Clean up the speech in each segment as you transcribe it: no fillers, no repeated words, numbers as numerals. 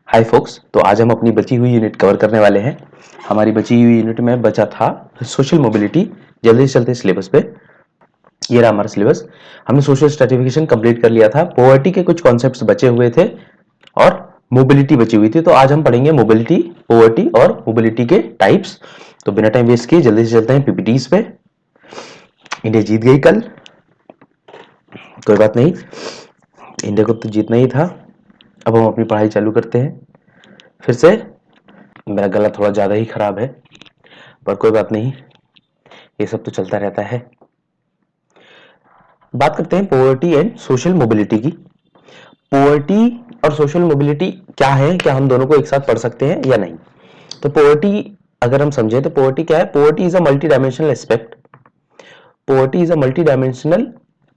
हाय focus, तो आज हम अपनी बची हुई यूनिट कवर करने वाले हैं। हमारी बची हुई यूनिट में बचा था सोशल मोबिलिटी। जल्दी से चलते सिलेबस पे। ये रहा हमारा सिलेबस। हमने सोशल स्ट्रेटिफिकेशन कंप्लीट कर लिया था। पॉवर्टी के कुछ कॉन्सेप्ट्स बचे हुए थे और मोबिलिटी बची हुई थी। तो आज हम पढ़ेंगे मोबिलिटी, पॉवर्टी और मोबिलिटी के टाइप्स। तो बिना टाइम वेस्ट किए जल्दी से चलते हैं पीपीटीज पे। इंडिया जीत गई कल, कोई बात नहीं, इंडिया को तो जीतना ही था। अब हम अपनी पढ़ाई चालू करते हैं फिर से। मेरा गला थोड़ा ज़्यादा ही खराब है, पर कोई बात नहीं, ये सब तो चलता रहता है। बात करते हैं पॉवर्टी एंड सोशल मोबिलिटी की। पॉवर्टी और सोशल मोबिलिटी क्या है, क्या हम दोनों को एक साथ पढ़ सकते हैं या नहीं? तो पॉवर्टी अगर हम समझें तो पॉवर्टी क्या है? Poverty is a multi dimensional aspect. Poverty is a multi dimensional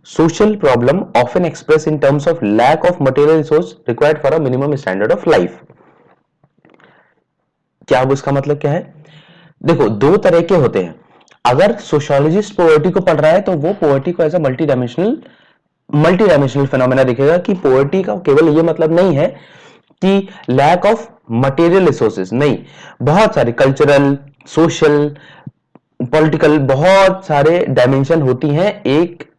social problem often expressed in terms of lack of material resource required for a minimum standard of life। क्या अब उसका मतलब क्या है? देखो, दो तरह के होते हैं। अगर सोशियोलॉजिस्ट पॉवर्टी को पढ़ रहा है तो वो पॉवर्टी को as a multi dimensional phenomena दिखेगा कि पॉवर्टी का केवल ये मतलब नहीं है कि लैक ऑफ मटेरियल रिसोर्सेज, नहीं, बहुत सारे कल्चरल, सोशल, पॉलिटिकल, बहुत सारे डायमेंशन होती हैं एक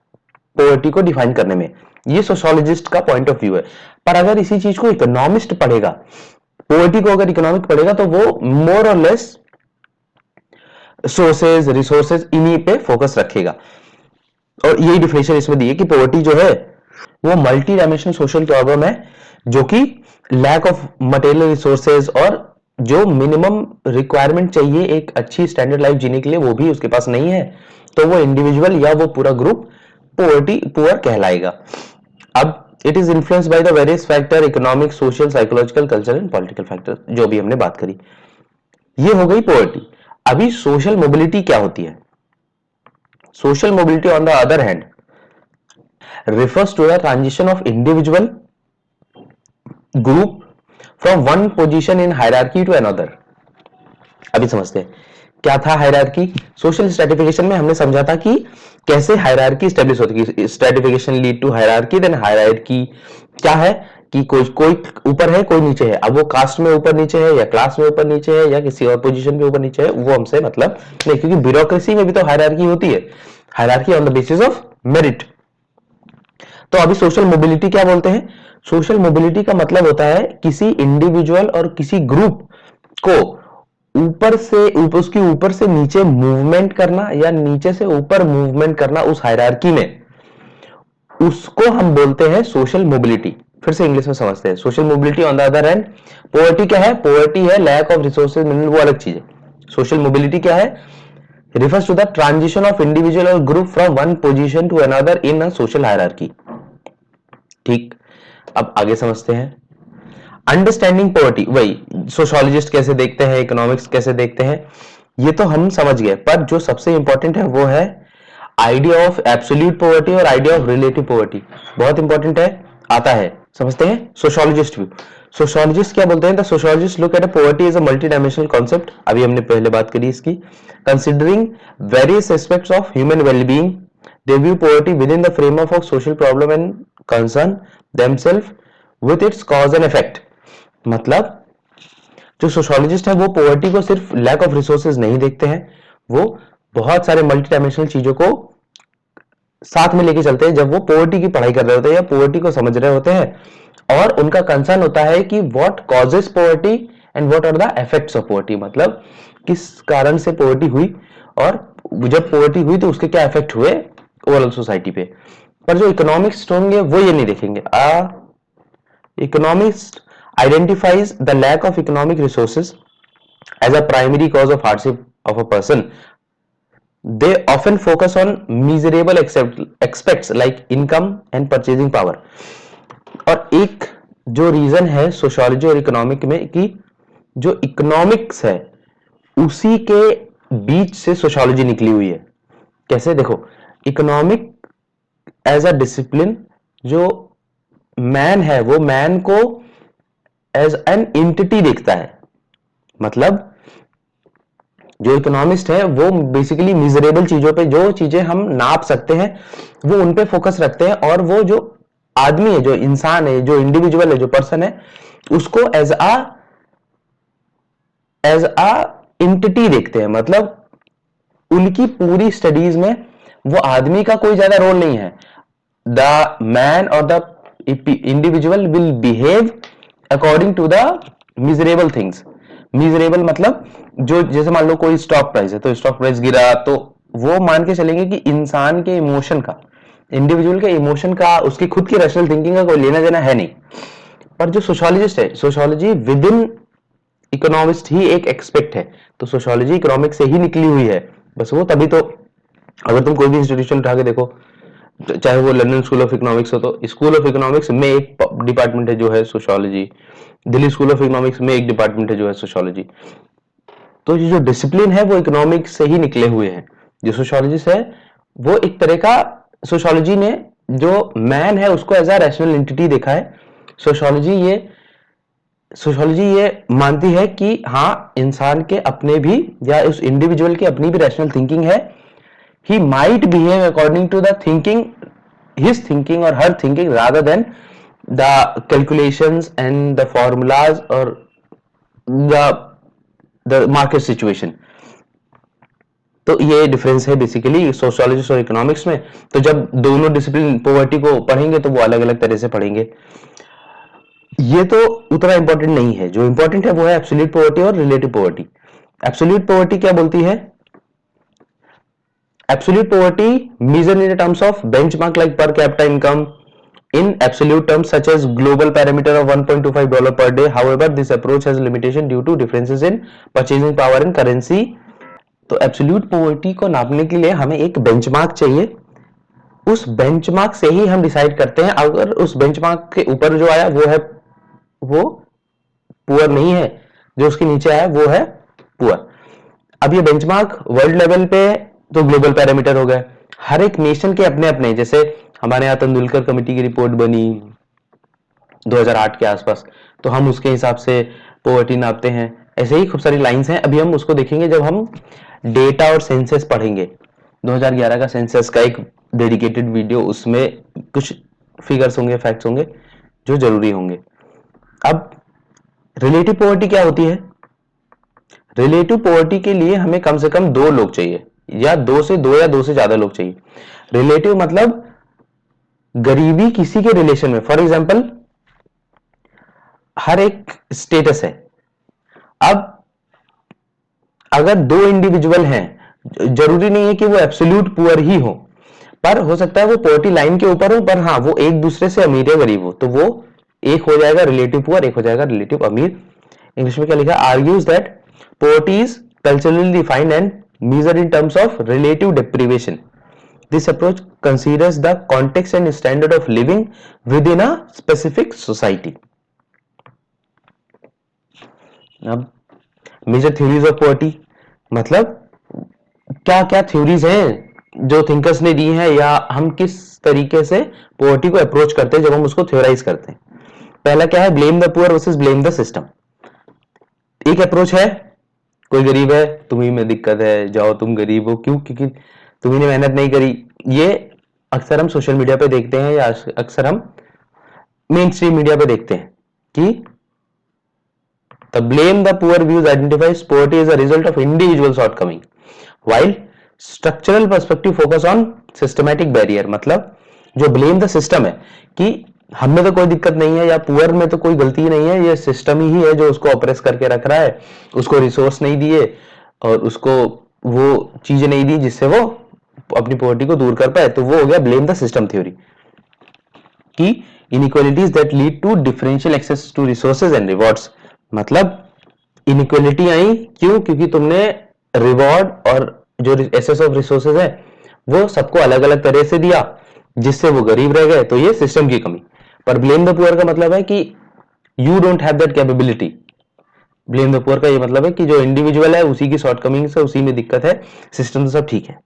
पॉवर्टी को डिफाइन करने में। ये सोशियोलॉजिस्ट का पॉइंट ऑफ व्यू है। पर अगर इसी चीज को इकोनॉमिस्ट पढ़ेगा, पॉवर्टी को अगर इकोनॉमिक पढ़ेगा, तो वो मोर और लेस सोर्सेज, रिसोर्सेज, इन्हीं पे फोकस रखेगा। और यही डिफिनेशन इसमें दी है कि पॉवर्टी जो है वो मल्टी डायमेंशनल सोशल प्रॉब्लम है, जो कि लैक ऑफ मटेरियल रिसोर्सेज और जो मिनिमम रिक्वायरमेंट चाहिए एक अच्छी स्टैंडर्ड लाइफ जीने के लिए, वो भी उसके पास नहीं है। तो वो इंडिविजुअल या वो पूरा ग्रुप पॉवर्टी पुअर कहलाएगा। अब it is influenced by the various factor, economic, social, psychological, cultural and political factor, जो भी हमने बात करी। ये हो गई पॉवर्टी। अभी सोशल मोबिलिटी क्या होती है? Social mobility on the other hand refers to the transition of individual group from one position in hierarchy to another। अभी समझते हैं क्या था हायरार्की। सोशल स्ट्रेटिफिकेशन में हमने समझा था कि कैसे हायरार्की स्टेब्लिश होती है। Stratification lead to hierarchy, then hierarchy क्या है कि कोई ऊपर है, कोई नीचे है। अब वो कास्ट में ऊपर नीचे है या क्लास में ऊपर नीचे है या किसी और पोजीशन पे ऊपर नीचे है, वो हमसे मतलब नहीं, क्योंकि ब्यूरोक्रेसी में भी तो हायरार्की होती है। Hierarchy on the basis of merit. तो अभी सोशल मोबिलिटी क्या बोलते हैं? सोशल मोबिलिटी का मतलब होता है किसी इंडिविजुअल और किसी ग्रुप को उसकी ऊपर से नीचे मूवमेंट करना या नीचे से ऊपर मूवमेंट करना उस हायरार्की में, उसको हम बोलते हैं सोशल मोबिलिटी। फिर से इंग्लिश में समझते हैं। Social mobility on the other hand, poverty क्या है? पॉवर्टी है लैक ऑफ रिसोर्सेज, वो अलग चीज है। सोशल मोबिलिटी क्या है? refers to the transition of individual or group from one position to another in a social hierarchy। ठीक, अब आगे समझते हैं। अंडरस्टैंडिंग पॉवर्टी, वही सोशियोलॉजिस्ट कैसे देखते हैं, इकोनॉमिक्स कैसे देखते हैं, ये तो हम समझ गए। पर जो सबसे इंपॉर्टेंट है वो है आइडिया ऑफ एब्सोल्यूट पॉवर्टी और आइडिया ऑफ रिलेटिव पॉवर्टी। बहुत इंपॉर्टेंट है, आता है, समझते हैं सोशियोलॉजिस्ट व्यू। सोशियोलॉजिस्ट क्या बोलते हैं? The sociologist look at a poverty is a multi dimensional concept. अभी हमने पहले बात करी इसकी। Considering various aspects of human wellbeing, they view poverty with in the framework of social problem and concern themselves with its cause and effect. मतलब जो sociologist है वो पॉवर्टी को सिर्फ लैक ऑफ रिसोर्सेज नहीं देखते हैं, वो बहुत सारे मल्टी डायमेंशनल चीजों को साथ में लेके चलते हैं जब वो पॉवर्टी की पढ़ाई कर रहे होते हैं या पॉवर्टी को समझ रहे होते हैं। और उनका कंसर्न होता है कि what causes poverty and what are the effects of poverty. मतलब किस कारण से पॉवर्टी हुई और जब पॉवर्टी हुई तो उसके क्या इफेक्ट हुए ओवरऑल सोसाइटी पे। पर जो इकोनॉमिक्स होंगे वो ये नहीं देखेंगे। Economics identifies the lack of economic resources as a primary cause of hardship of a person. They often focus on miserable aspects like income and purchasing power। और एक जो रीजन है सोशियोलॉजी और इकोनॉमिक में कि जो इकोनॉमिक्स है उसी के बीच से सोशियोलॉजी निकली हुई है। कैसे? देखो, इकोनॉमिक एज अ डिसिप्लिन, जो मैन है वो मैन को एज एन एंटिटी देखता है। मतलब जो इकोनॉमिस्ट है वो बेसिकली मिजरेबल चीजों पे, जो चीजें हम नाप सकते हैं वो उन पे फोकस रखते हैं। और वो जो आदमी है, जो इंसान है, जो इंडिविजुअल है, जो पर्सन है, उसको एज अ इंटिटी देखते हैं, मतलब उनकी पूरी स्टडीज में वो आदमी का कोई ज्यादा रोल नहीं है। द मैन और the individual will behave according to the miserable things. Miserable मतलब जो, जैसे मान लो कोई स्टॉक प्राइस है, तो स्टॉक प्राइस गिरा तो वो मान के चलेंगे कि इंसान के इमोशन का, इंडिविजुअल के इमोशन का, उसकी खुद की रैशनल थिंकिंग का कोई लेना देना है नहीं। पर जो सोशियोलॉजिस्ट है, सोशियोलॉजी विद इन इकोनॉमिस्ट ही एक एक्सपेक्ट है, तो सोशियोलॉजी इकोनॉमिक्स से ही निकली हुई है। बस वो तभी तो, अगर तुम कोई भी इंस्टीट्यूशन उठा के देखो, चाहे वो लंदन स्कूल ऑफ इकोनॉमिक्स हो, तो स्कूल ऑफ इकोनॉमिक्स में एक डिपार्टमेंट है जो है sociology, Delhi school of economics में एक डिपार्टमेंट है जो है सोशियोलॉजी। तो ये जो डिसिप्लिन है वो इकोनॉमिक्स से ही निकले हुए हैं। जो सोशियोलॉजिस्ट है वो एक तरह का, सोशियोलॉजी ने जो मैन है उसको एज अ रैशनल एंटिटी देखा है। सोशियोलॉजी ये मानती है कि हाँ, इंसान के अपने भी या उस इंडिविजुअल की अपनी भी रैशनल थिंकिंग है। He might behave according to the thinking, his thinking और her thinking, rather than the calculations and the formulas और द मार्केट सिचुएशन। तो ये डिफरेंस है बेसिकली सोशियोलॉजिस्ट और इकोनॉमिक्स में। तो जब दोनों डिसिप्लिन पॉवर्टी को पढ़ेंगे तो वो अलग अलग तरह से पढ़ेंगे। ये तो उतना इंपॉर्टेंट नहीं है, जो इंपॉर्टेंट है वो है एब्सोल्यूट पॉवर्टी और रिलेटिव पॉवर्टी। एब्सोल्यूट पॉवर्टी क्या बोलती है? Absolute poverty measured in terms of benchmark like per capita income in absolute terms such as global parameter of $1.25 per day. However, this approach has limitation due to differences in purchasing power and currency. तो absolute poverty को नापने के लिए हमें एक benchmark चाहिए। उस benchmark से ही हम डिसाइड करते हैं। अगर उस बेंचमार्क के ऊपर जो आया वो पुअर नहीं है, जो उसके नीचे आया वो है पुअर। अब ये बेंचमार्क वर्ल्ड लेवल पे तो ग्लोबल पैरामीटर हो गए, हर एक नेशन के अपने अपने, जैसे हमारे यहाँ तेंदुलकर कमेटी की रिपोर्ट बनी 2008 के आसपास, तो हम उसके हिसाब से पॉवर्टी नापते हैं। ऐसे ही खूब सारी लाइंस हैं, अभी हम उसको देखेंगे जब हम डेटा और सेंसस पढ़ेंगे। 2011 का सेंसस का एक डेडिकेटेड वीडियो, उसमें कुछ फिगर्स होंगे, फैक्ट्स होंगे जो जरूरी होंगे। अब रिलेटिव पॉवर्टी क्या होती है? रिलेटिव पॉवर्टी के लिए हमें कम से कम 2 लोग चाहिए, या 2 से ज्यादा लोग चाहिए। रिलेटिव मतलब गरीबी किसी के रिलेशन में। फॉर एग्जाम्पल, हर एक स्टेटस है। अब अगर 2 इंडिविजुअल हैं, जरूरी नहीं है कि वो एब्सोल्यूट पुअर ही हो, पर हो सकता है वो पॉवर्टी लाइन के ऊपर हो, पर हाँ वो एक दूसरे से अमीर या गरीब हो, तो वो एक हो जाएगा रिलेटिव पुअर, एक हो जाएगा रिलेटिव अमीर। इंग्लिश में क्या लिखा? Argues that poverty is culturally defined and measured in terms of relative deprivation. This approach considers the context and standard of living within a specific society. अब मेजर थ्योरीज ऑफ पॉवर्टी मतलब क्या क्या theories हैं जो thinkers ने दी हैं, या हम किस तरीके से पॉवर्टी को अप्रोच करते हैं जब हम उसको थ्योराइज करते हैं। पहला क्या है? Blame the poor versus blame the system. एक अप्रोच है, कोई गरीब है, तुम्ही में दिक्कत है, जाओ तुम गरीब हो, क्यों? क्योंकि तुम्ही ने मेहनत नहीं करी। ये अक्सर हम सोशल मीडिया पे देखते हैं, या अक्सर हम मेन स्ट्रीम मीडिया पे देखते हैं कि the blame the poor views identifies poverty as a result of individual shortcoming, while structural perspective focus on systematic barrier। मतलब जो ब्लेम द सिस्टम है कि हम में तो कोई दिक्कत नहीं है, या पुअर में तो कोई गलती नहीं है, ये सिस्टम ही है जो उसको ऑपरेस करके रख रहा है, उसको रिसोर्स नहीं दिए और उसको वो चीजें नहीं दी जिससे वो अपनी पॉवर्टी को दूर कर पाए। तो वो हो गया ब्लेम द सिस्टम थ्योरी कि inequalities that lead to differential access to resources and rewards. मतलब इनइक्वालिटी आई क्यों? क्योंकि तुमने रिवॉर्ड और जो एक्सेस ऑफ रिसोर्सेज है वो सबको अलग अलग तरह से दिया, जिससे वो गरीब रह गए। तो ये सिस्टम की कमी। पर ब्लेम द पुअर का मतलब है कि you don't have that capability. Blame the poor का ये मतलब है कि जो इंडिविजुअल है उसी की शॉर्टकमिंग्स है, उसी में दिक्कत है, सिस्टम तो सब ठीक है।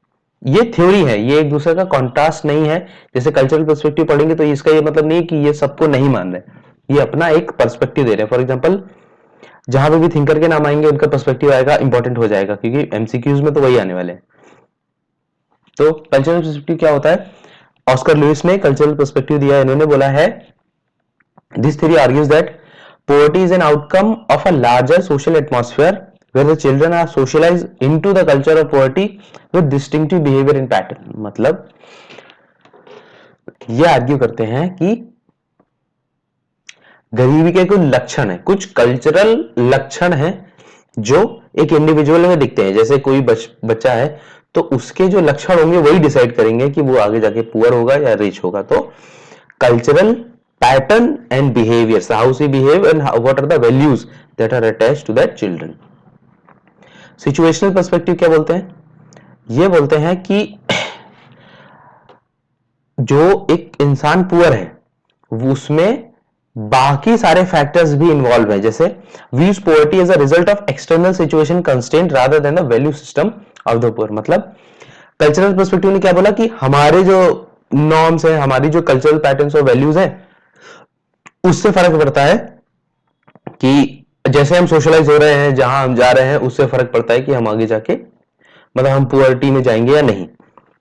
ये थ्योरी है, ये एक दूसरे का कॉन्ट्रास्ट नहीं है। जैसे कल्चरल पर्सपेक्टिव पढ़ेंगे तो इसका ये मतलब नहीं कि ये सबको नहीं मान रहे, ये अपना एक पर्सपेक्टिव दे रहे हैं। फॉर एग्जाम्पल, जहां पे भी थिंकर के नाम आएंगे उनका पर्सपेक्टिव आएगा, इंपॉर्टेंट हो जाएगा, क्योंकि एमसीक्यूज में तो वही आने वाले हैं। तो कल्चरल पर्सपेक्टिव क्या होता है? ऑस्कर लुइस ने कल्चरल पर्सपेक्टिव दिया। इन्होंने बोला है, this theory argues that Poverty is an outcome of a larger social atmosphere where the children are socialized into the culture of poverty with distinctive behavior and pattern. मतलब ये argue करते हैं कि गरीबी के कुछ लक्षण है, कुछ कल्चरल लक्षण है जो एक इंडिविजुअल में दिखते हैं। जैसे कोई बच्चा है तो उसके जो लक्षण होंगे वही डिसाइड करेंगे कि वो आगे जाके पुअर होगा या रिच होगा। तो cultural pattern and behaviors, how she behave and what are the values that are attached to that children. Situational perspective क्या बोलते हैं? ये बोलते हैं कि जो एक इंसान पुअर है उसमें बाकी सारे फैक्टर्स भी इन्वॉल्व है। जैसे we use poverty as a result of external situation constraint rather than the value system of the poor। मतलब कल्चरल पर्सपेक्टिव ने क्या बोला कि हमारे जो नॉर्म्स है, हमारी जो कल्चरल पैटर्न्स और वैल्यूज है उससे फर्क पड़ता है कि जैसे हम सोशलाइज हो रहे हैं, जहां हम जा रहे हैं, उससे फर्क पड़ता है कि हम आगे जाके मतलब हम पुअर्टी में जाएंगे या नहीं।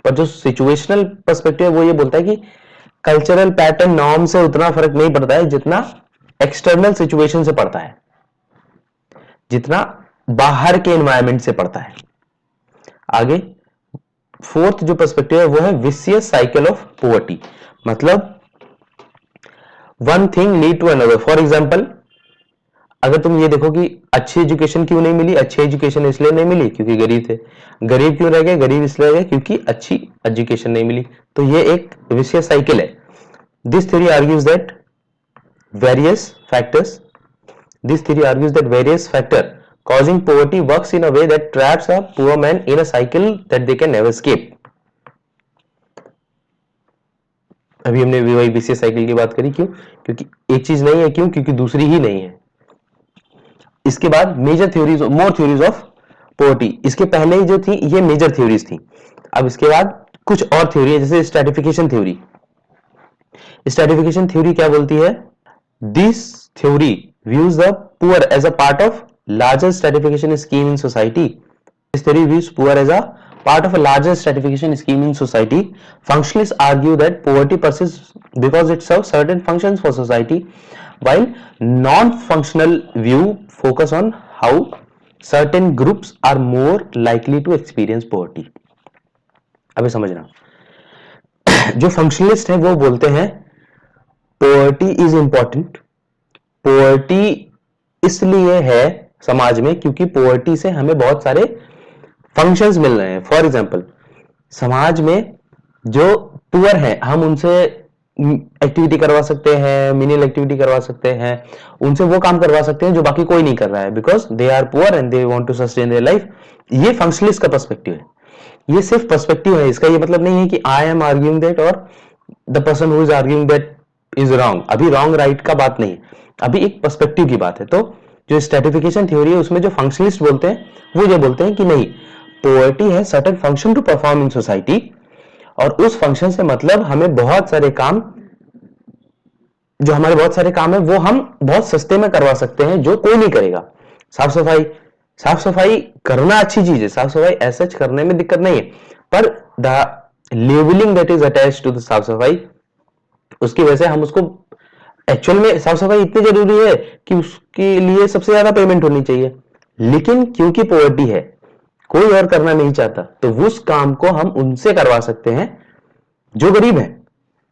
पर जो सिचुएशनल पर्सपेक्टिव है वो ये बोलता है कि कल्चरल पैटर्न नॉर्म से उतना फर्क नहीं पड़ता है जितना एक्सटर्नल सिचुएशन से पड़ता है, जितना बाहर के एनवायरमेंट से पड़ता है। आगे फोर्थ जो पर्सपेक्टिव है वो है विशियस साइकिल ऑफ पॉवर्टी। मतलब one thing lead to another. For example, अगर तुम ये देखो कि अच्छी एजुकेशन क्यों नहीं मिली, अच्छी एजुकेशन इसलिए नहीं मिली क्योंकि गरीब थे। गरीब क्यों रह गए, गरीब इसलिए रह गए क्योंकि अच्छी एजुकेशन नहीं मिली। तो ये एक विशियस साइकिल है। This theory argues that various factor causing poverty works in a way that traps a poor man in a cycle that they can never escape। अभी हमने वही विशियस साइकिल की बात करी। क्यों? क्योंकि एक चीज नहीं है, क्यों? क्योंकि दूसरी ही नहीं है। इसके बाद मोर थ्योरीज ऑफ पॉवर्टी। इसके पहले जो थी ये मेजर थ्योरीज थी। अब इसके बाद कुछ और थ्योरी है, जैसे स्ट्रैटिफिकेशन थ्योरी। स्ट्रैटिफिकेशन थ्योरी क्या बोलती है? This theory views the poor as a part of larger stratification scheme in society। This theory views poor as a part of a larger stratification scheme in society। Functionalists argue that poverty persists because it serves certain functions for society, while non-functional view focus on how certain groups are more likely to experience poverty। अभी समझना, जो functionalist है वो बोलते हैं poverty is important। poverty इसलिए है समाज में क्योंकि पॉवर्टी से हमें बहुत सारे फंक्शंस मिल रहे हैं। फॉर एग्जांपल, समाज में जो पुअर हैं हम उनसे एक्टिविटी करवा सकते हैं, मिनिमल एक्टिविटी करवा सकते हैं, उनसे वो काम करवा सकते हैं जो बाकी कोई नहीं कर रहा है, because they are poor and they want to sustain their life. ये फंक्शनलिस्ट का पर्सपेक्टिव है। ये सिर्फ पर्सपेक्टिव है, इसका ये मतलब नहीं है कि आई एम आर्ग्यूइंग दैट और the person who is arguing that is wrong. अभी रॉन्ग राइट का बात नहीं, अभी एक पर्सपेक्टिव की बात है। तो जो स्ट्रैटिफिकेशन थ्योरी है उसमें जो फंक्शनलिस्ट बोलते हैं वो ये बोलते हैं कि नहीं, पॉवर्टी है certain function to perform in society, और उस फंक्शन से मतलब हमें बहुत सारे काम, जो हमारे बहुत सारे काम है वो हम बहुत सस्ते में करवा सकते हैं जो कोई नहीं करेगा। साफ सफाई करना अच्छी चीज है, साफ सफाई ऐसा करने में दिक्कत नहीं है, पर the levelling that is attached to the साफ सफाई, उसकी वजह से हम उसको एक्चुअल में साफ सफाई इतनी जरूरी है कि उसके लिए सबसे ज्यादा पेमेंट होनी चाहिए, लेकिन क्योंकि पॉवर्टी है कोई और करना नहीं चाहता तो उस काम को हम उनसे करवा सकते हैं जो गरीब है,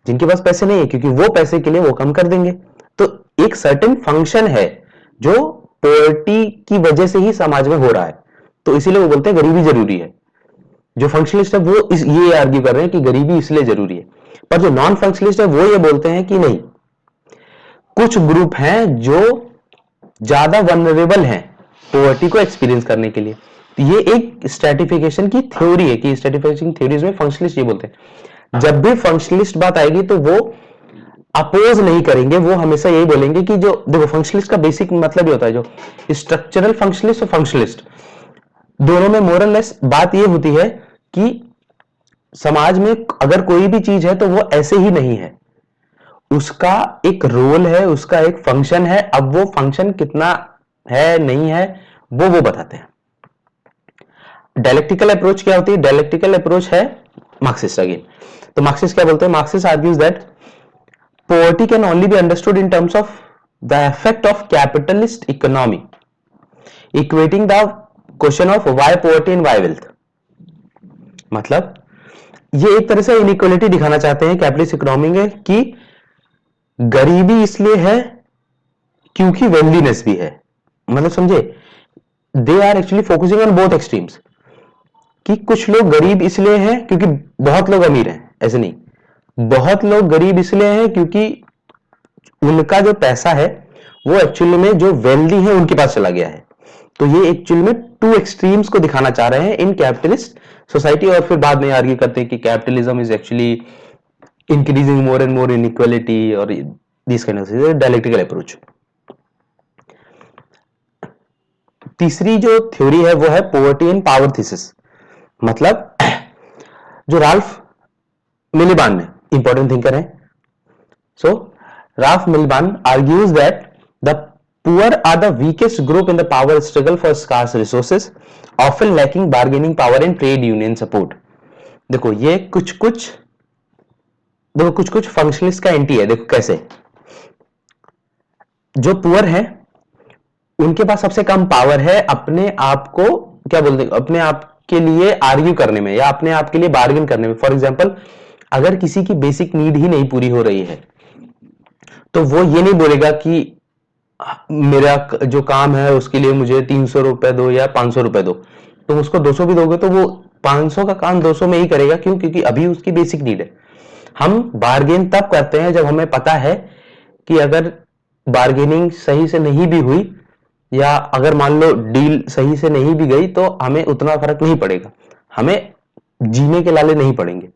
जिनके पास पैसे नहीं है, क्योंकि वो पैसे के लिए वो काम कर देंगे। तो एक सर्टेन फंक्शन है जो पॉवर्टी की वजह से ही समाज में हो रहा है, तो इसीलिए वो बोलते हैं गरीबी जरूरी है। जो फंक्शनलिस्ट है वो ये आर्ग्यू कर रहे हैं कि गरीबी इसलिए जरूरी है, पर जो नॉन फंक्शनलिस्ट है वो ये बोलते हैं कि नहीं, कुछ ग्रुप हैं जो ज्यादा वनरेबल हैं पॉवर्टी को एक्सपीरियंस करने के लिए। तो ये एक स्ट्रैटिफिकेशन की थ्योरी है कि स्ट्रैटिफिकेशन थ्योरीज में फंक्शनलिस्ट ये बोलते हैं। जब भी फंक्शनलिस्ट बात आएगी तो वो अपोज नहीं करेंगे, वो हमेशा यही बोलेंगे कि जो देखो फंक्शनलिस्ट का बेसिक मतलब ये होता है, जो स्ट्रक्चरल फंक्शनलिस्ट और फंक्शनलिस्ट दोनों में मोरल लेस बात ये होती है कि समाज में अगर कोई भी चीज है तो वो ऐसे ही नहीं है, उसका एक रोल है, उसका एक फंक्शन है। अब वो फंक्शन कितना है नहीं है वो बताते हैं। डायलेक्टिकल अप्रोच क्या होती है? डायलेक्टिकल अप्रोच है मार्क्सिस्ट अगेन। तो मार्क्सिस्ट क्या बोलते हैं? Marxist argues that poverty can only be understood in terms of the effect of capitalist economy equating the question of why poverty and why wealth. मतलब ये एक तरह से इनइक्वालिटी दिखाना चाहते हैं कैपिटलिस्ट इकोनॉमी में कि गरीबी इसलिए है क्योंकि वेल्दीनेस भी है। मतलब समझे, they are actually focusing on both extremes कि कुछ लोग गरीब इसलिए हैं क्योंकि बहुत लोग अमीर हैं, ऐसे नहीं, बहुत लोग गरीब इसलिए हैं क्योंकि उनका जो पैसा है वो एक्चुअली में जो वेल्दी है उनके पास चला गया है। तो ये एक्चुअली में टू एक्सट्रीम्स को दिखाना चाह रहे हैं इन कैपिटलिस्ट सोसाइटी। और फिर बाद में आर्ग्यू करते हैं कि capitalism is actually increasing more and more inequality और this kind of dialectical approach. तीसरी जो थ्योरी है वो है पॉवर्टी एंड पावर थीसिस। मतलब जो राल्फ मिलीबान ने इंपॉर्टेंट थिंकर है, so Ralph Miliband argues that the poor are the weakest group in the power struggle for scarce resources, often lacking bargaining power and trade union support। देखो ये कुछ कुछ functionalist का anti है। देखो कैसे, जो पुअर है उनके पास सबसे कम पावर है अपने आप को क्या बोलते हैं, अपने आप के लिए आर्ग्यू करने में या अपने आप के लिए बार्गेन करने में। फॉर एग्जाम्पल, अगर किसी की बेसिक नीड ही नहीं पूरी हो रही है तो वो ये नहीं बोलेगा कि मेरा जो काम है उसके लिए मुझे 300 रुपए दो या 500 रुपए दो। तो उसको 200 भी दोगे तो वो 500 का काम 200 में ही करेगा। क्यों? क्योंकि अभी उसकी बेसिक नीड है। हम बार्गेन तब करते हैं जब हमें पता है कि अगर बार्गेनिंग सही से नहीं भी हुई या अगर मान लो डील सही से नहीं भी गई तो हमें उतना फर्क नहीं पड़ेगा, हमें जीने के लाले नहीं पड़ेंगे।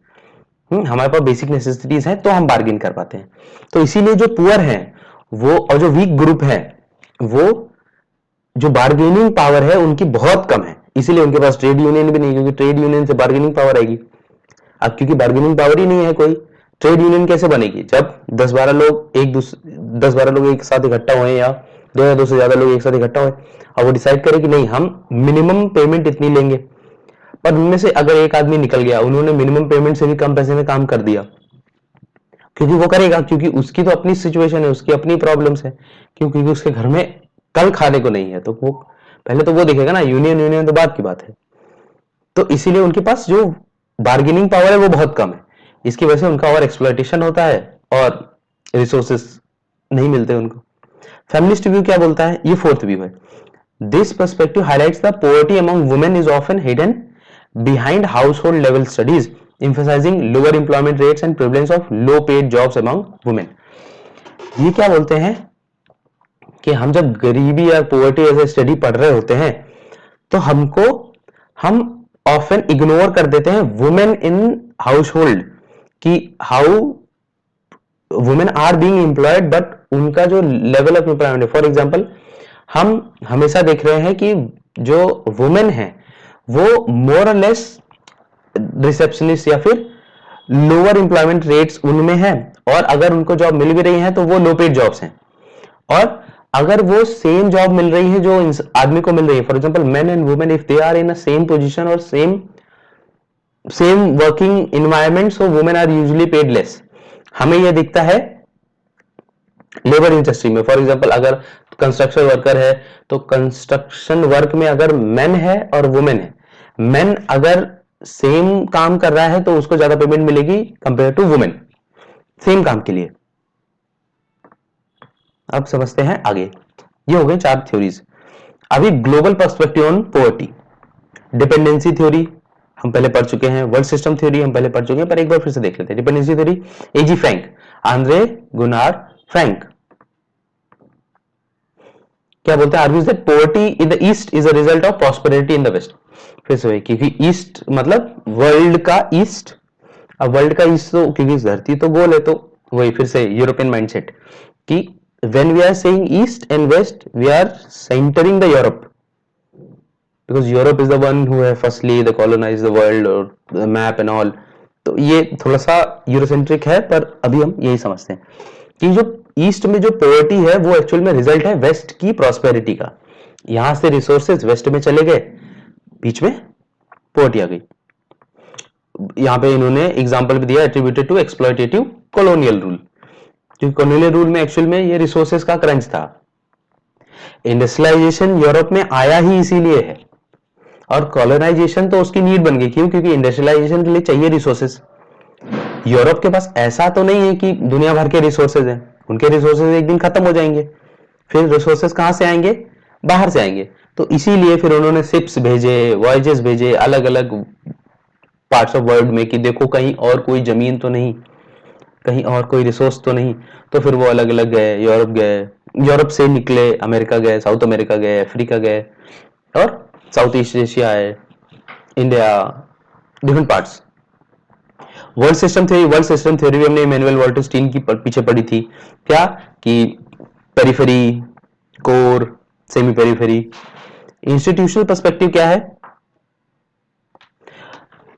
हमारे पास बेसिक नेसेसिटीज हैं तो हम बार्गेन कर पाते हैं। तो इसीलिए जो पुअर हैं वो और जो वीक ग्रुप है वो जो बार्गेनिंग पावर है उनकी बहुत कम है, इसीलिए उनके पास ट्रेड यूनियन भी नहीं, क्योंकि ट्रेड यूनियन से बार्गेनिंग पावर आएगी। अब क्योंकि बार्गेनिंग पावर ही नहीं है कोई, ट्रेड यूनियन कैसे बनेगी? जब 10-12 लोग एक साथ इकट्ठा हुए या 2 या 2 से ज्यादा लोग एक साथ इकट्ठा हुए और वो डिसाइड करें कि नहीं हम मिनिमम पेमेंट इतनी लेंगे, पर उनमें से अगर एक आदमी निकल गया, उन्होंने मिनिमम पेमेंट से भी कम पैसे में काम कर दिया, क्योंकि वो करेगा क्योंकि उसकी तो अपनी सिचुएशन है, उसकी अपनी प्रॉब्लम्स है, क्योंकि उसके घर में कल खाने को नहीं है, तो वो पहले तो वो देखेगा ना, यूनियन तो बात की बात है। तो इसीलिए उनके पास जो बार्गेनिंग पावर है वो बहुत कम है, इसकी वजह से उनका और एक्सप्लॉयटेशन होता है और रिसोर्सेस नहीं मिलते उनको। फेमिनिस्ट व्यू क्या बोलता है? ये फोर्थ व्यू है। This perspective highlights the poverty among women is often hidden behind household level studies emphasizing lower employment rates and prevalence of low paid jobs among women। ये क्या बोलते हैं कि हम जब गरीबी या पॉवर्टी ऐसे स्टडी पढ़ रहे होते हैं तो हम ऑफन इग्नोर कर देते हैं वुमेन इन हाउस होल्ड कि how women are being employed, but उनका जो लेवल ऑफ एम्प्लॉयमेंट है। फॉर एग्जाम्पल, हम हमेशा देख रहे हैं कि जो वुमेन है वो मोर और लेस रिसेप्शनिस्ट या फिर लोअर एम्प्लॉयमेंट रेट्स उनमें है, और अगर उनको जॉब मिल भी रही है तो वो लो पेड जॉब्स हैं। और अगर वो सेम जॉब मिल रही है जो आदमी को मिल रही है, for example men and women if they are in a same position और same working environment, so women are usually paid less. हमें यह दिखता है लेबर इंडस्ट्री में। फॉर एग्जांपल, अगर कंस्ट्रक्शन वर्कर है तो कंस्ट्रक्शन वर्क में अगर मेन है और वुमेन है, मेन अगर सेम काम कर रहा है तो उसको ज्यादा पेमेंट मिलेगी कंपेयर टू वुमेन सेम काम के लिए। अब समझते हैं आगे। ये हो गए 4 थ्योरीज। अभी global perspective on poverty. Dependency theory हम पहले पढ़ चुके हैं, वर्ल्ड सिस्टम थ्योरी हम पहले पढ़ चुके हैं, पर एक बार फिर से देख लेते हैं। Dependency theory, AG Frank, Andre Gunnar Frank क्या बोलते हैं? Argues that poverty in the east is a result of prosperity in the west. फिर से क्योंकि ईस्ट मतलब वर्ल्ड का ईस्ट, अब वर्ल्ड का ईस्ट तो क्योंकि धरती तो गोल है, तो वही फिर से यूरोपियन माइंडसेट कि when we are saying east and west we are centering the Europe because Europe is the one who have firstly the colonized the world or the map and all। तो ये थोड़ा सा Eurocentric है, पर अभी हम यही समझते हैं कि जो ईस्ट में जो पॉवर्टी है वो एक्चुअल में रिजल्ट है वेस्ट की प्रॉस्पेरिटी का। यहां से रिसोर्सेज वेस्ट में चले गए, बीच में पॉवर्टी आ गई। यहां पे इन्होंने एग्जांपल भी दिया attributed to exploitative colonial rule. क्योंकि कॉर्नेलियस रूल में एक्चुअल में ये रिसोर्सेज का क्रंच था। इंडस्ट्रियलाइजेशन यूरोप में आया ही इसीलिए है, और कॉलोनाइजेशन तो उसकी नीड बन गई। क्यों? क्योंकि इंडस्ट्रियलाइजेशन के लिए चाहिए रिसोर्सेज। यूरोप के पास ऐसा तो नहीं है कि दुनिया भर के रिसोर्सेज हैं, उनके रिसोर्सेज एक दिन खत्म हो जाएंगे, फिर रिसोर्सेज कहां से आएंगे? बाहर से आएंगे। तो इसीलिए फिर उन्होंने शिप्स भेजे, वॉयजेस भेजे अलग अलग पार्ट्स ऑफ वर्ल्ड में कि देखो कहीं और कोई जमीन तो नहीं, कहीं और कोई रिसोर्स तो नहीं। तो फिर वो अलग अलग गए, यूरोप गए, यूरोप से निकले अमेरिका गए, साउथ अमेरिका गए, अफ्रीका गए, और साउथ ईस्ट एशिया है, India, different parts. World system theory भी हमने इमैनुअल वॉल्टरस्टीन की पीछे पड़ी थी। क्या? कि periphery, core, semi periphery. Institutional perspective क्या है?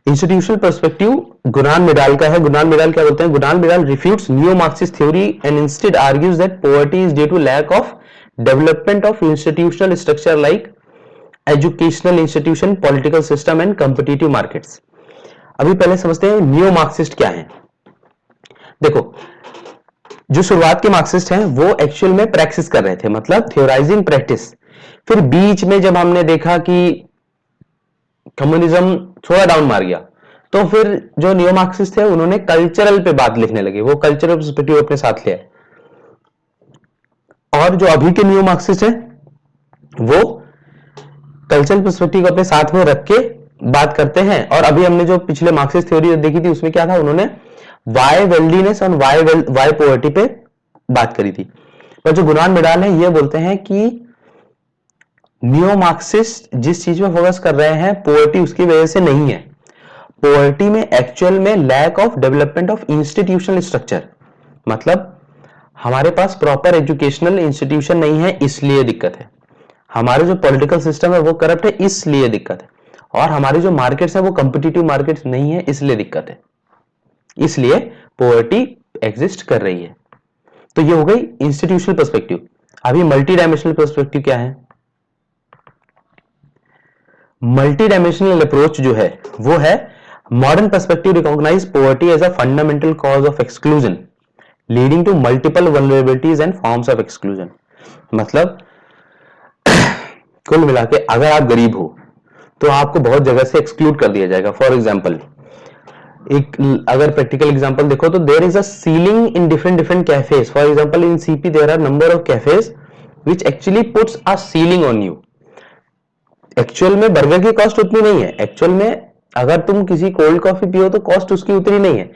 इंस्टीट्यूशनल पर्सपेक्टिव गुनान मिडाल का है। गुनान मिडाल क्या बोलते हैं? Gunnar Myrdal refutes neo Marxist theory and instead argues that poverty is due to lack of development of institutional structure like educational institution, political system and competitive markets. अभी पहले समझते हैं नियो मार्क्सिस्ट क्या है। देखो, जो शुरुआत के मार्क्सिस्ट हैं वो एक्चुअल में प्रैक्टिस कर रहे थे, मतलब थियोराइजिंग प्रैक्टिस। फिर बीच में जब हमने देखा कि कम्युनिज्म थोड़ा डाउन मार गया, तो फिर जो नियो मार्क्सिस्ट थे उन्होंने कल्चरल पे बात लिखने लगे, वो कल्चरल पर्सपेक्टिव अपने साथ ले आए। और जो अभी के नियो मार्क्सिस्ट हैं वो कल्चरल पर्सपेक्टिव को अपने साथ में रख के बात करते हैं। और अभी हमने जो पिछले मार्क्सिस्ट थ्योरी देखी थी उसमें क्या था? उन्होंने वाई वेल्दीनेस और वाई पॉवर्टी पे बात करी थी। पर जो गुनान मिडाल है ये बोलते हैं कि नियो मार्क्सिस्ट जिस चीज में फोकस कर रहे हैं, पॉवर्टी उसकी वजह से नहीं है। पॉवर्टी में एक्चुअल में lack of development of institutional structure, मतलब हमारे पास प्रॉपर एजुकेशनल इंस्टीट्यूशन नहीं है, इसलिए दिक्कत है। हमारे जो पॉलिटिकल सिस्टम है वो करप्ट है, इसलिए दिक्कत है। और हमारी जो मार्केट्स है वो कॉम्पिटिटिव मार्केट्स नहीं है, इसलिए दिक्कत है। इसलिए पॉवर्टी एग्जिस्ट कर रही है। तो ये हो गई इंस्टीट्यूशनल पर्सपेक्टिव। अभी मल्टी डायमेंशनल पर्सपेक्टिव क्या है? मल्टी डायमेंशनल अप्रोच जो है वो है modern perspective recognise poverty as a fundamental cause of exclusion leading to multiple vulnerabilities and forms of exclusion. मतलब कुल मिला के अगर आप गरीब हो तो आपको बहुत जगह से एक्सक्लूड कर दिया जाएगा। फॉर एग्जाम्पल, एक अगर प्रैक्टिकल एग्जांपल देखो तो there is a ceiling in different cafes. For example in CP there are number of cafes which actually puts a ceiling on you. Actual में बर्गर की कॉस्ट उतनी नहीं है, एक्चुअल में अगर तुम किसी कोल्ड कॉफी पियो तो कॉस्ट उसकी उतनी नहीं है,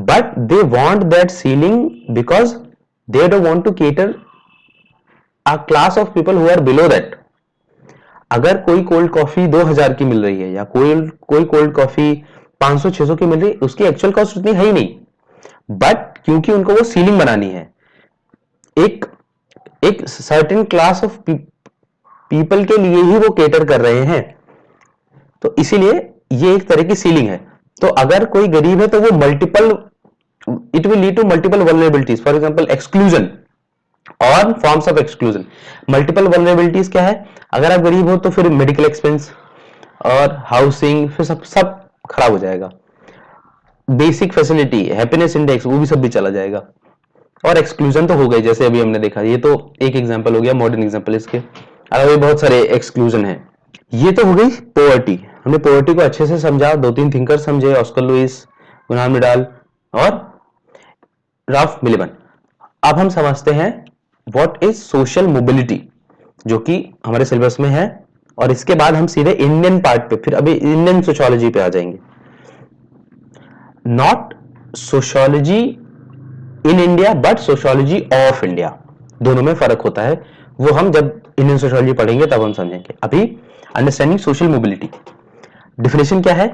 but they want that ceiling because they don't want to cater a class of people who are below that. अगर कोई कोल्ड कॉफी 2000 की मिल रही है या कोई कोल्ड कॉफी 500-600 की मिल रही है, उसकी एक्चुअल कॉस्ट उतनी है ही नहीं, बट क्योंकि उनको वो सीलिंग बनानी है, एक सर्टेन क्लास ऑफ पीपल के लिए ही वो केटर कर रहे हैं, तो इसीलिए ये एक तरह की सीलिंग है। तो अगर कोई गरीब है तो वो it will lead to multiple vulnerabilities, for example exclusion और forms of exclusion. Multiple vulnerabilities क्या है? अगर आप गरीब हो तो फिर मेडिकल एक्सपेंस और हाउसिंग फिर सब खराब हो जाएगा। बेसिक फैसिलिटी, हैप्पीनेस इंडेक्स, वो भी सब भी चला जाएगा। और एक्सक्लूजन तो हो गए, जैसे अभी हमने देखा, ये तो एक एग्जांपल हो गया, मॉडर्न एग्जांपल इसके। अगर भी बहुत सारे एक्सक्लूजन है। ये तो हो गई पॉवर्टी। हमने पॉवर्टी को अच्छे से समझा, 2-3 थिंकर समझे, ऑस्कर लुइस, गुनान मिडाल और राल्फ मिलिबन। अब हम समझते हैं व्हाट इज सोशल मोबिलिटी, जो कि हमारे सिलेबस में है। और इसके बाद हम सीधे इंडियन पार्ट पे, फिर अभी इंडियन सोशियोलॉजी पे आ जाएंगे। Not sociology in India but sociology of India, दोनों में फर्क होता है, वो हम जब इंडियन सोशियोलॉजी पढ़ेंगे तब हम समझेंगे। अभी अंडरस्टैंडिंग सोशल मोबिलिटी, डिफिनेशन क्या है?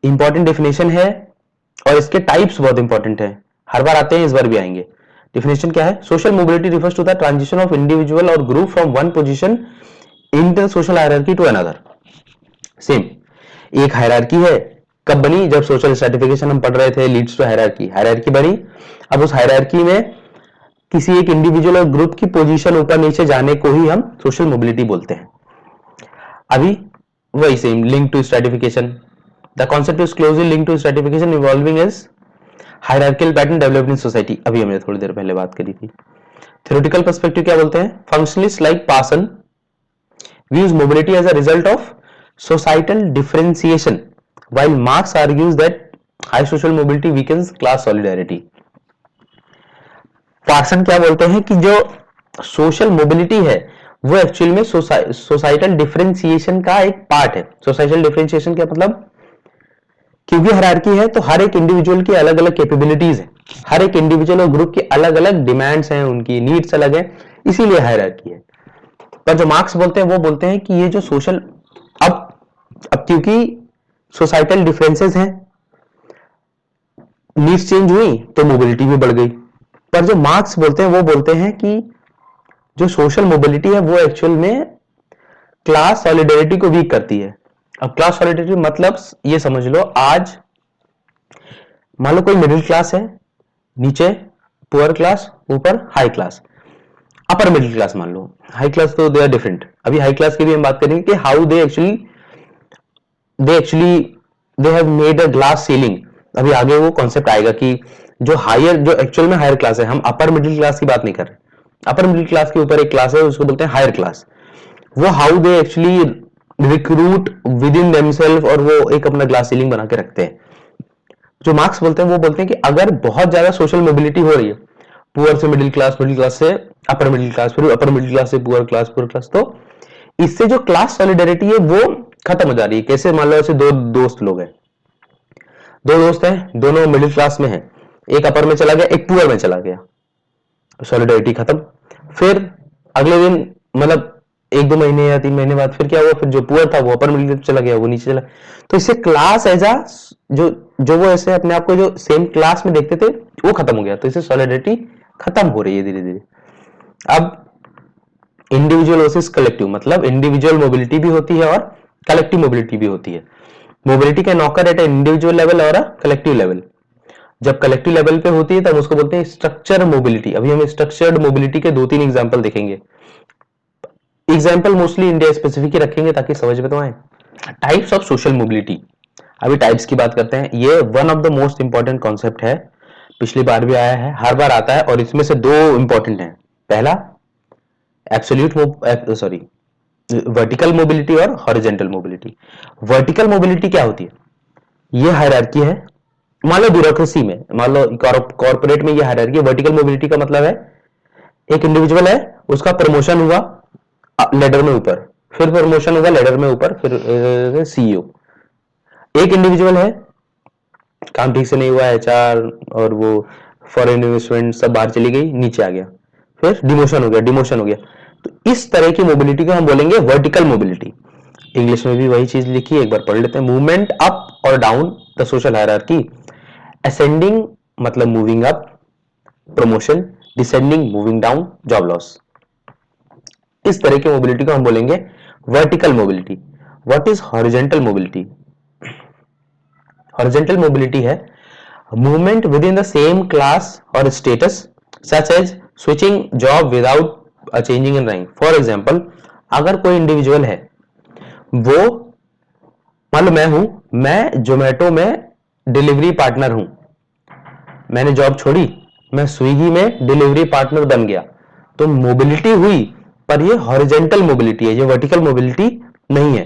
इंपॉर्टेंट डिफिनेशन है और इसके टाइप्स बहुत इंपॉर्टेंट है, हर बार आते हैं, इस बार भी आएंगे। डिफिनेशन क्या है? Social mobility refers to the transition of individual और group from one position in the social hierarchy to another. Same एक हायरार्की है, कब बनी? जब सोशल स्ट्रैटिफिकेशन हम पढ़ रहे थे, लीड्स टू हायरार्की, हायरार्की बनी। अब उस हायरार्की में किसी एक इंडिविजुअल और ग्रुप की पोजीशन ऊपर नीचे जाने को ही हम सोशल मोबिलिटी बोलते हैं। अभी वही same link to stratification, the concept is closely link to stratification evolving as hierarchical pattern developed in society, अभी हमने थोड़ी देर पहले बात करी थी। थ्योरेटिकल पर्सपेक्टिव क्या बोलते हैं? फंक्शनलिस्ट लाइक पासन views mobility as a result of societal differentiation, while Marx argues that high social mobility weakens class solidarity. Parson क्या बोलते हैं कि जो सोशल मोबिलिटी है वो एक्चुअल में सोसाइटल डिफरेंशिएशन का एक पार्ट है। सोसाइटल डिफरेंशिएशन क्या मतलब? क्योंकि हायरार्की है तो हर एक इंडिविजुअल की अलग अलग कैपेबिलिटीज है, हर एक इंडिविजुअल और ग्रुप की अलग अलग डिमांड्स हैं, उनकी नीड्स अलग है, इसीलिए हायरार्की है। पर जो मार्क्स बोलते हैं वो बोलते हैं कि ये जो सोशल अब क्योंकि सोसाइटल डिफरेंसेस हैं, नीड्स चेंज हुई तो मोबिलिटी भी बढ़ गई। पर जो मार्क्स बोलते हैं वो बोलते हैं कि जो सोशल मोबिलिटी है वो एक्चुअल में क्लास सॉलिडेरिटी को वीक करती है। अब क्लास सॉलिडेरिटी मतलब ये समझ लो, आज मान लो कोई मिडिल क्लास है, नीचे पुअर क्लास, ऊपर high class, upper middle class मान लो, हाई क्लास तो दे आर डिफरेंट। अभी हाई क्लास की भी हम बात करेंगे कि how they have made a glass ceiling. अभी आगे वो कॉन्सेप्ट आएगा कि जो हायर, जो एक्चुअल में हायर क्लास है, हम अपर मिडिल क्लास की बात नहीं कर रहे। अपर मिडिल क्लास के ऊपर एक क्लास है उसको बोलते हैं हायर क्लास। वो how they actually recruit within themselves और वो एक अपना ग्लास सीलिंग बना के रखते हैं। जो मार्क्स बोलते हैं वो बोलते हैं कि अगर बहुत ज्यादा सोशल मोबिलिटी हो रही है, पुअर से मिडिल क्लास से अपर मिडिल क्लास, फिर अपर मिडिल क्लास से पुअर क्लास, तो इससे जो क्लास सॉलिडेरिटी है वो खत्म हो जा रही है। कैसे? मान लो ऐसे दो दोस्त लोग हैं, दो दोस्त हैं, दोनों मिडिल क्लास में हैं, एक अपर में चला गया, एक पुअर में चला गया, सॉलिडेरिटी खत्म। फिर अगले दिन मतलब 1-2 महीने या 3 महीने बाद फिर क्या हुआ? फिर जो पुअर था वो अपर मिडिल क्लास चला गया, वो नीचे चला। तो इससे क्लास एज अ जो वो ऐसे अपने आप को जो सेम क्लास में देखते थे वो खत्म हो गया। तो इससे सॉलिडेरिटी खत्म हो रही है धीरे धीरे। अब इंडिविजुअल वर्सेस कलेक्टिव, मतलब इंडिविजुअल मोबिलिटी भी होती है और कलेक्टिव मोबिलिटी भी होती है। Mobility can occur eight individual level और कलेक्टिव लेवल। जब कलेक्टिव लेवल पे होती है तब उसको बोलते हैं स्ट्रक्चर मोबिलिटी। अभी हम स्ट्रक्चर्ड मोबिलिटी के 2-3 एग्जांपल देखेंगे। एग्जांपल मोस्टली इंडिया स्पेसिफिक ही रखेंगे ताकि समझ में तो आए। टाइप्स ऑफ सोशल मोबिलिटी, अभी टाइप्स की बात करते हैं। ये one of the most important concept है, पिछली बार भी आया है, हर बार आता है, और इसमें से 2 इंपॉर्टेंट हैं। पहला वर्टिकल मोबिलिटी और हॉरिजॉन्टल मोबिलिटी। वर्टिकल मोबिलिटी क्या होती है? ये हायरार्की है। मान लो ब्यूरोक्रेसी में, मान लो कॉर्पोरेट में ये हायरार्की। वर्टिकल मोबिलिटी का मतलब है एक इंडिविजुअल है, उसका प्रमोशन हुआ लेडर में ऊपर, फिर प्रमोशन होगा लेडर में ऊपर, फिर सीईओ। एक इंडिविजुअल है, काम ठीक से नहीं हुआ, एचआर और वो फॉरेन इन्वेस्टमेंट सब बाहर चली गई, नीचे आ गया, फिर डिमोशन हो गया। तो इस तरह की मोबिलिटी को हम बोलेंगे वर्टिकल मोबिलिटी। इंग्लिश में भी वही चीज लिखी है, एक बार पढ़ लेते हैं। मूवमेंट अप और down the social hierarchy. Ascending मतलब moving up, promotion, descending moving down, job loss. इस तरह की मोबिलिटी को हम बोलेंगे vertical mobility. What is horizontal mobility? Horizontal mobility है movement with in the same class और status such as switching job without changing in rank. For example, अगर कोई इंडिविजुअल है, वो मान लो मैं जोमेटो में डिलीवरी पार्टनर हूं, मैंने जॉब छोड़ी, मैं स्विगी में डिलीवरी पार्टनर बन गया, तो मोबिलिटी हुई, पर ये हॉरिजॉन्टल मोबिलिटी है, ये वर्टिकल मोबिलिटी नहीं है।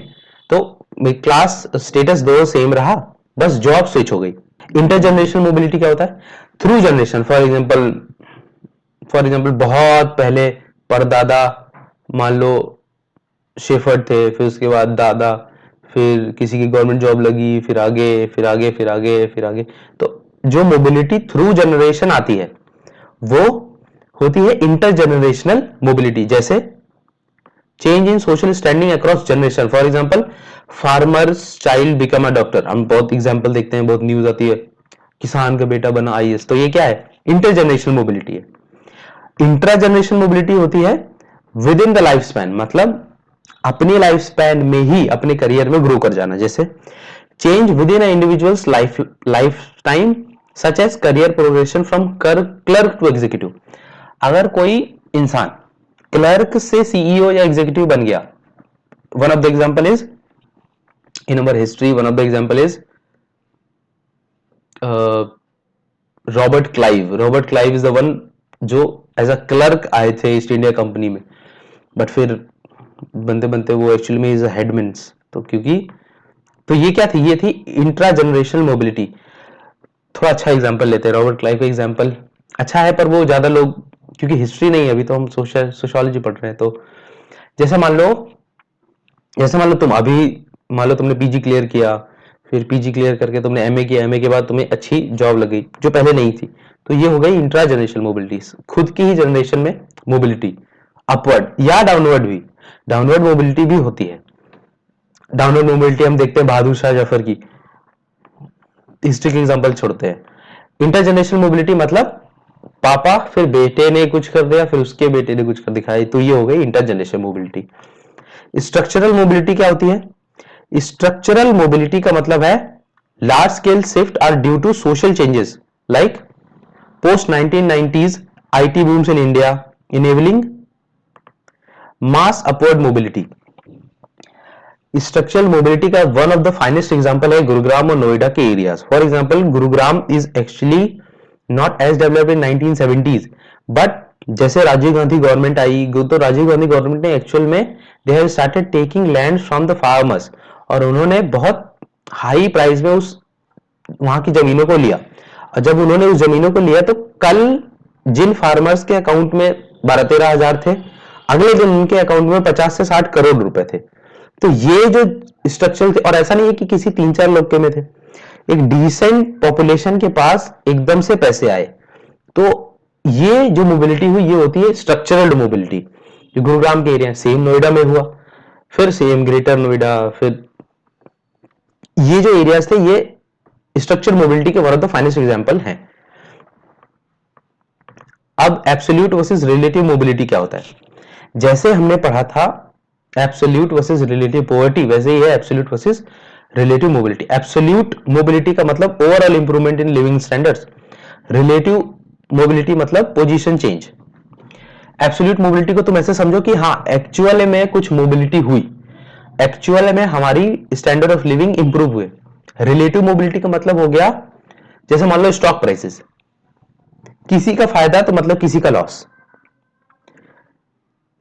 तो क्लास स्टेटस दो सेम रहा, बस जॉब स्विच हो गई। इंटरजनरेशनल मोबिलिटी क्या होता है? Through generation. फॉर एग्जाम्पल बहुत पहले परदादा मान लो शेफर्ड थे, फिर उसके बाद दादा, फिर किसी की गवर्नमेंट जॉब लगी, फिर आगे। तो जो मोबिलिटी थ्रू जनरेशन आती है वो होती है इंटरजनरेशनल मोबिलिटी। जैसे change in social standing across generation. For example, farmers child become a doctor. हम बहुत एग्जाम्पल देखते हैं, बहुत न्यूज आती है, किसान का बेटा बना आईएएस। तो ये क्या है? इंटरजनरेशनल मोबिलिटी है। इंट्रा जनरेशनल मोबिलिटी होती है with in the life span, मतलब अपनी लाइफ स्पैन में ही अपने करियर में ग्रो कर जाना। जैसे change within individuals life time such as career progression from clerk to executive. अगर कोई इंसान क्लर्क से सीईओ या एग्जीक्यूटिव बन गया, one of the example is in our history, one of the example is Robert Clive is the one जो as a clerk आए थे ईस्ट इंडिया कंपनी में, बट फिर बनते बनते वो एक्चुअली में इज अ हेडमिन्स। तो क्योंकि तो ये क्या थी, ये थी इंट्रा जनरेशनल मोबिलिटी। थोड़ा अच्छा एग्जांपल लेते हैं, रॉबर्ट क्लाइव का एग्जांपल अच्छा है, पर वो ज्यादा लोग, क्योंकि हिस्ट्री नहीं है अभी, तो हम सोशियोलॉजी पढ़ रहे हैं। तो जैसे मान लो तुम अभी, मान लो तुमने पीजी क्लियर किया, फिर पीजी क्लियर करके तुमने एमए किया, एमए के बाद तुम्हें अच्छी जॉब लगी जो पहले नहीं थी, तो ये हो गई इंट्रा जनरेशनल मोबिलिटी, खुद की ही जनरेशन में मोबिलिटी, अपवर्ड या डाउनवर्ड भी, डाउनवर्ड मोबिलिटी भी होती है। डाउनवर्ड मोबिलिटी हम देखते हैं बहादुर शाह जफर की, हिस्ट्री के एग्जांपल छोड़ते हैं। इंटरजेनरेशनल मोबिलिटी मतलब पापा फिर बेटे ने कुछ कर दिया, फिर उसके बेटे ने कुछ कर दिखाया, तो ये हो गई इंटरजेनरेशनल मोबिलिटी। स्ट्रक्चरल मोबिलिटी क्या होती है? स्ट्रक्चरल मोबिलिटी का मतलब है large scale shift or due to social changes like post 1990s IT booms in India enabling mass upward mobility। Structural mobility का one of the finest example है गुरुग्राम और नोएडा के areas. For example Gurugram is actually not as developed in 1970s, but जैसे Rajiv Gandhi government आई, तो Rajiv Gandhi government ने actual में they have started taking land from the farmers, और उन्होंने बहुत हाई प्राइस में उस वहां की जमीनों को लिया। और जब उन्होंने उस जमीनों को लिया, तो कल जिन फार्मर्स के अकाउंट में 12-13 हजार थे, अगले दिन उनके अकाउंट में 50 से 60 करोड़ रुपए थे। तो ये जो स्ट्रक्चर थे, और ऐसा नहीं है कि किसी 3-4 लोग के में थे, एक डिसेंट पॉपुलेशन के पास एकदम से पैसे आए। तो ये जो मोबिलिटी हुई, ये होती है स्ट्रक्चरल मोबिलिटी। जो गुरुग्राम के एरिया, सेम नोएडा में हुआ, फिर सेम ग्रेटर नोएडा, फिर ये जो एरियाज थे, ये स्ट्रक्चरल मोबिलिटी के one of the finest example हैं। अब एब्सोल्यूट वर्सेस रिलेटिव मोबिलिटी क्या होता है? जैसे हमने पढ़ा था एब्सोल्यूट वर्सेस रिलेटिव पॉवर्टी, वैसे ही है absolute versus relative mobility. Absolute mobility का मतलब overall improvement in living standards, relative mobility मतलब पोजीशन चेंज। एब्सोल्यूट मोबिलिटी को तुम ऐसे समझो कि हाँ, एक्चुअल में कुछ मोबिलिटी हुई, एक्चुअल में हमारी स्टैंडर्ड ऑफ लिविंग इंप्रूव हुए। रिलेटिव मोबिलिटी का मतलब हो गया, जैसे मान लो स्टॉक प्राइसेस, किसी का फायदा तो मतलब किसी का लॉस।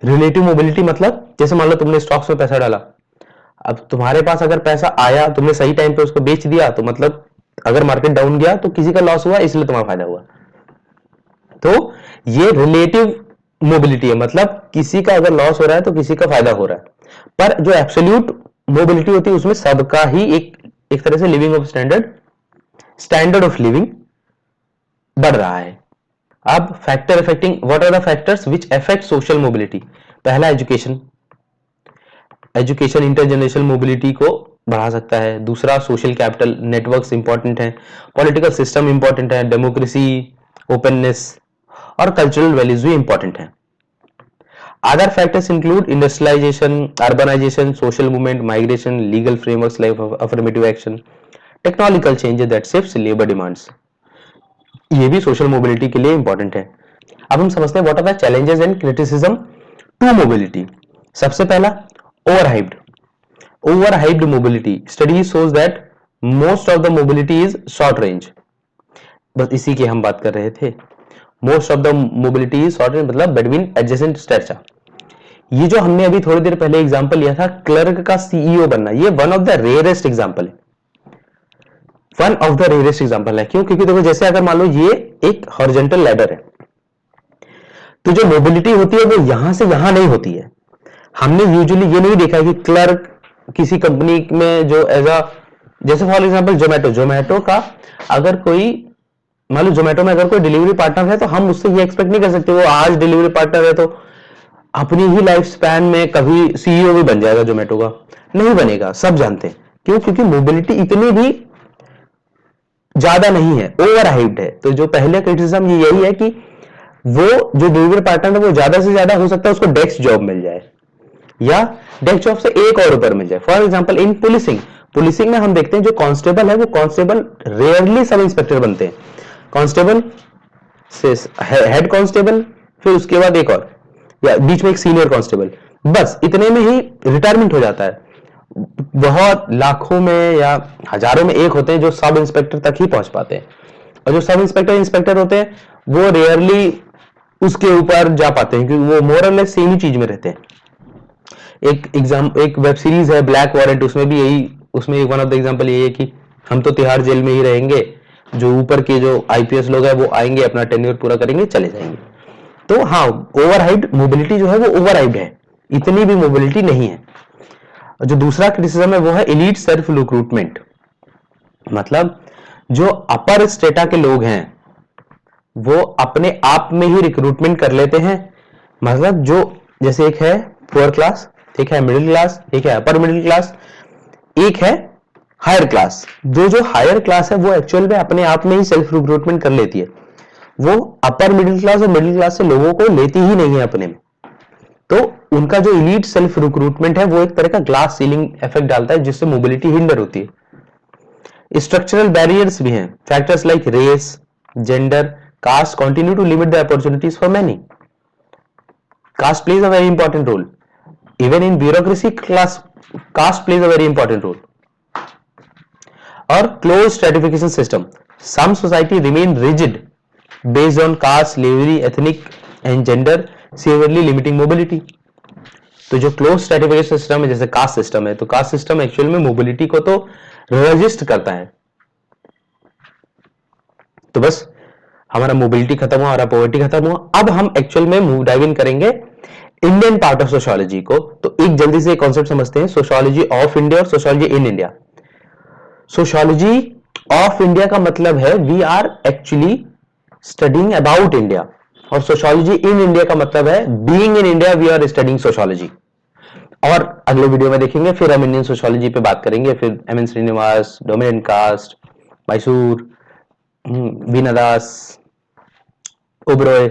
रिलेटिव मोबिलिटी मतलब जैसे मान लो तुमने स्टॉक्स में पैसा डाला, अब तुम्हारे पास अगर पैसा आया, तुमने सही टाइम पे उसको बेच दिया, तो मतलब अगर मार्केट डाउन गया तो किसी का लॉस हुआ, इसलिए तुम्हारा फायदा हुआ। तो ये रिलेटिव मोबिलिटी है, मतलब किसी का अगर लॉस हो रहा है तो किसी का फायदा हो रहा है। पर जो एब्सोल्यूट मोबिलिटी होती है, उसमें सबका ही एक तरह से living of standard of living बढ़ रहा है। अब factor affecting, what are the factors which affect social mobility? पहला एजुकेशन, एजुकेशन इंटरजेनरेशनल मोबिलिटी को बढ़ा सकता है। दूसरा सोशल कैपिटल, नेटवर्क्स इंपॉर्टेंट है, पॉलिटिकल सिस्टम इंपॉर्टेंट है, डेमोक्रेसी, ओपननेस और कल्चरल वैल्यूज भी इंपॉर्टेंट है। Other factors include industrialisation, urbanisation, social movement, migration, legal frameworks like affirmative action, technological changes that shifts labour demands. ये भी social mobility के लिए important है। अब हम समझते हैं what are the challenges and criticism to mobility. सबसे पहला, overhyped mobility. Study shows that most of the mobility is short range. बस इसी की हम बात कर रहे थे। Most of the mobility is short range मतलब बिटवीन एडजेसेंट स्ट्रेचा। ये जो हमने अभी थोड़ी देर पहले एग्जांपल लिया था, क्लर्क का सीईओ बनना, ये one of the rarest example है, one of the rarest example है। क्यों? क्योंकि देखो, जैसे अगर मान लो ये एक हॉरिजॉन्टल लैडर है, तो जो मोबिलिटी होती है वो यहां से यहां नहीं होती है। हमने यूजुअली ये नहीं देखा कि क्लर्क किसी कंपनी में जो एज अ, जैसे फॉर एग्जांपल जोमेटो का अगर कोई, मान लो जोमेटो में अगर कोई डिलीवरी पार्टनर है, तो हम उससे ये एक्सपेक्ट नहीं कर सकते वो आज डिलीवरी पार्टनर है तो अपनी ही लाइफ स्पैन में कभी सीईओ भी बन जाएगा जोमेटो का। नहीं बनेगा, सब जानते हैं। क्यों? क्योंकि मोबिलिटी इतनी भी ज्यादा नहीं है, ओवर हाइप्ड है। तो जो पहले क्रिटिसिज्म ये यही है कि वो जो डिलीवरी पार्टनर है वो ज्यादा से ज्यादा हो सकता है उसको डेस्क जॉब मिल जाए, या डेस्क जॉब से एक और ऊपर मिल जाए। फॉर एग्जांपल इन पुलिसिंग में हम देखते हैं जो कांस्टेबल है वो कांस्टेबल रेयरली सब इंस्पेक्टर बनते हैं। कांस्टेबल से हेड कांस्टेबल, फिर उसके बाद एक और, या बीच में एक सीनियर कांस्टेबल, बस इतने में ही रिटायरमेंट हो जाता है। बहुत लाखों में या हजारों में एक होते हैं जो सब इंस्पेक्टर तक ही पहुंच पाते हैं। और जो सब इंस्पेक्टर इंस्पेक्टर होते हैं वो रेयरली उसके ऊपर जा पाते हैं, क्योंकि वो मोरलेस सेम ही चीज में रहते हैं। एक वेब सीरीज है ब्लैक वारंट, उसमें भी यही, उसमें वन ऑफ द एग्जांपल ये है कि हम तो तिहाड़ जेल में ही रहेंगे, जो ऊपर के जो आईपीएस लोग हैं वो आएंगे, अपना टेन्योर पूरा करेंगे, चले जाएंगे। तो हाँ, ओवरहाइड मोबिलिटी जो है वो ओवरहाइड है, इतनी भी मोबिलिटी नहीं है। जो दूसरा क्रिटिसिज्म है वो है एलीट सेल्फ रिक्रूटमेंट, मतलब जो अपर स्टेटा के लोग हैं वो अपने आप में ही रिक्रूटमेंट कर लेते हैं। मतलब जो, जैसे एक है पुअर क्लास, एक है मिडिल क्लास, एक है अपर मिडिल क्लास, एक है हायर क्लास। जो हायर क्लास है वो एक्चुअल में अपने आप में ही सेल्फ रिक्रूटमेंट कर लेती है, वो अपर मिडिल क्लास और मिडिल क्लास से लोगों को लेती ही नहीं है अपने में। तो उनका जो इलीट सेल्फ रिक्रूटमेंट है वो एक तरह का ग्लास सीलिंग इफेक्ट डालता है, जिससे मोबिलिटी हिंडर होती है। स्ट्रक्चरल बैरियर्स भी हैं, factors like race, gender, caste continue to limit the opportunities for many. Caste plays a very important role, even in bureaucracy class caste plays a very important role. और close stratification system, some society remain rigid based on caste, slavery, ethnic and gender, severely limiting mobility। तो जो close stratification system है, जैसे caste system है, तो caste system actual में mobility को तो रजिस्ट करता है। तो बस हमारा मोबिलिटी खत्म हुआ, हमारा पॉवर्टी खत्म हुआ। अब हम एक्चुअल में डाइव इन करेंगे इंडियन पार्ट ऑफ सोशियोलॉजी को। तो एक जल्दी से कॉन्सेप्ट समझते हैं, सोशियोलॉजी ऑफ इंडिया और sociology in India. Sociology of India का मतलब है we are actually studying about India, और सोशियोलॉजी इन इंडिया का मतलब है being in India we are studying sociology. और अगले वीडियो में देखेंगे, फिर हम इंडियन सोशियोलॉजी पे बात करेंगे, फिर M N. Srinivas, dominant caste, Mysore, Veena Das, Oberoi,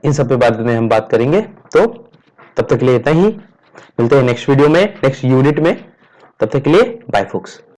इन सब पे बाद में हम बात करेंगे। तो तब तक के लिए इतना ही, मिलते हैं नेक्स्ट वीडियो में, नेक्स्ट यूनिट में। तब तक के लिए बाय फोक्स।